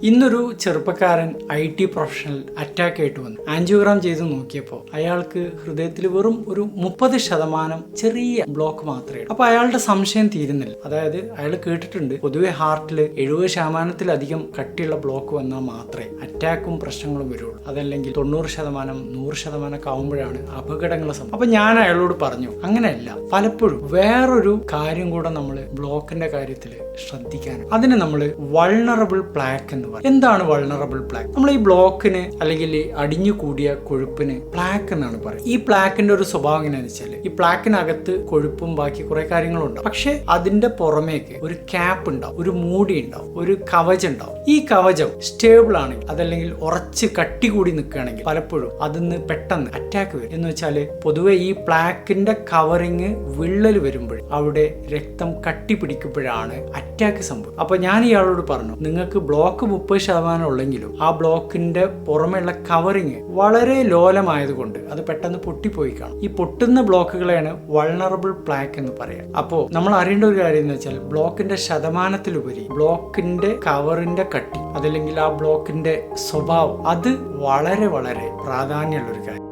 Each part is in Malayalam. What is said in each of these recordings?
ഇന്നൊരു ചെറുപ്പക്കാരൻ IT പ്രൊഫഷണൽ അറ്റാക്ക് ആയിട്ട് വന്നു. ആൻജിയോഗ്രാം ചെയ്ത് നോക്കിയപ്പോൾ അയാൾക്ക് ഹൃദയത്തിൽ വെറും ഒരു 30% ചെറിയ ബ്ലോക്ക് മാത്രമേ. അപ്പൊ അയാളുടെ സംശയം തീരുന്നില്ല. അതായത് അയാൾ കേട്ടിട്ടുണ്ട് പൊതുവെ ഹാർട്ടിൽ 70%-ലധികം കട്ടിയുള്ള ബ്ലോക്ക് വന്നാൽ മാത്രമേ അറ്റാക്കും പ്രശ്നങ്ങളും വരുള്ളൂ. അതല്ലെങ്കിൽ 90%, 100% ആവുമ്പോഴാണ് അപകടങ്ങൾ സംഭവം. അപ്പൊ ഞാൻ അയാളോട് പറഞ്ഞു, അങ്ങനെയല്ല, പലപ്പോഴും വേറൊരു കാര്യം കൂടെ നമ്മൾ ബ്ലോക്കിന്റെ കാര്യത്തിൽ ശ്രദ്ധിക്കാൻ. അതിന് നമ്മൾ വൾണറബിൾ പ്ലാക്ക് എന്ന് പറയും. എന്താണ് വൾണറബിൾ പ്ലാക്ക്? നമ്മൾ ഈ ബ്ലോക്കിന് അല്ലെങ്കിൽ അടിഞ്ഞു കൂടിയ കൊഴുപ്പിന് പ്ലാക്ക് എന്നാണ് പറയുന്നത്. ഈ പ്ലാക്കിന്റെ ഒരു സ്വഭാവം എങ്ങനെയാണെന്ന് വെച്ചാൽ ഈ പ്ലാക്കിനകത്ത് കൊഴുപ്പും ബാക്കി കുറെ കാര്യങ്ങളുണ്ടാവും. പക്ഷെ അതിന്റെ പുറമേക്ക് ഒരു ക്യാപ്പ് ഉണ്ടാവും, ഒരു മൂടി ഉണ്ടാവും, ഒരു കവചം ഉണ്ടാവും. ഈ കവചം സ്റ്റേബിൾ ആണെങ്കിൽ, അതല്ലെങ്കിൽ ഉറച്ച് കട്ടി കൂടി നിൽക്കുകയാണെങ്കിൽ പലപ്പോഴും അതിന്ന് പെട്ടെന്ന് അറ്റാക്ക് വരും. എന്ന് വെച്ചാൽ പൊതുവെ ഈ പ്ലാക്കിന്റെ കവറിങ് വിള്ളൽ വരുമ്പോൾ അവിടെ രക്തം കട്ടി പിടിക്കുമ്പോഴാണ് അറ്റാക്ക് സംഭവം. അപ്പൊ ഞാൻ ഇയാളോട് പറഞ്ഞു, നിങ്ങൾക്ക് ബ്ലോക്ക് 30% ഉള്ളെങ്കിലും ആ ബ്ലോക്കിന്റെ പുറമെയുള്ള കവറിങ് വളരെ ലോലമായതുകൊണ്ട് അത് പെട്ടെന്ന് പൊട്ടിപ്പോയി കാണും. ഈ പൊട്ടുന്ന ബ്ലോക്കുകളെയാണ് വൾണറബിൾ പ്ലാക്ക് എന്ന് പറയാം. അപ്പോൾ നമ്മൾ അറിയേണ്ട ഒരു കാര്യം എന്ന് വെച്ചാൽ ബ്ലോക്കിന്റെ ശതമാനത്തിലുപരി ബ്ലോക്കിന്റെ കവറിന്റെ കട്ടി, അതല്ലെങ്കിൽ ആ ബ്ലോക്കിന്റെ സ്വഭാവം, അത് വളരെ വളരെ പ്രാധാന്യമുള്ള ഒരു കാര്യം.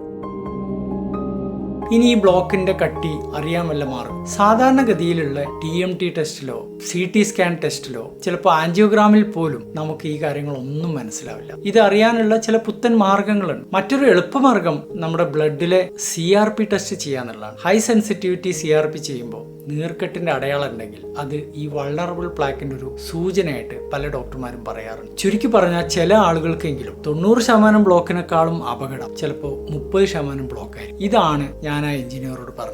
ഇനി ഈ ബ്ലോക്കിന്റെ കട്ടി അറിയാൻ വല്ല മാർഗം? സാധാരണഗതിയിലുള്ള TMT ടെസ്റ്റിലോ CT സ്കാൻ ടെസ്റ്റിലോ ചിലപ്പോൾ ആൻജിയോഗ്രാമിൽ പോലും നമുക്ക് ഈ കാര്യങ്ങളൊന്നും മനസ്സിലാവില്ല. ഇത് അറിയാനുള്ള ചില പുത്തൻ മാർഗങ്ങളുണ്ട്. മറ്റൊരു എളുപ്പമാർഗം നമ്മുടെ ബ്ലഡിലെ CRP ടെസ്റ്റ് ചെയ്യാന്നുള്ളതാണ്. ഹൈ സെൻസിറ്റിവിറ്റി CRP ചെയ്യുമ്പോൾ നീർക്കെട്ടിന്റെ അടയാളം ഉണ്ടെങ്കിൽ അത് ഈ വൾണറബിൾ പ്ലാക്കിന്റെ ഒരു സൂചനയായിട്ട് പല ഡോക്ടർമാരും പറയാറുണ്ട്. ചുരുക്കി പറഞ്ഞാൽ ചില ആളുകൾക്കെങ്കിലും 90% ബ്ലോക്കിനേക്കാളും അപകടം ചിലപ്പോൾ 30% ബ്ലോക്കായിരിക്കും. ഇതാണ് ഞാൻ ആ എഞ്ചിനീയറോട് പറഞ്ഞത്.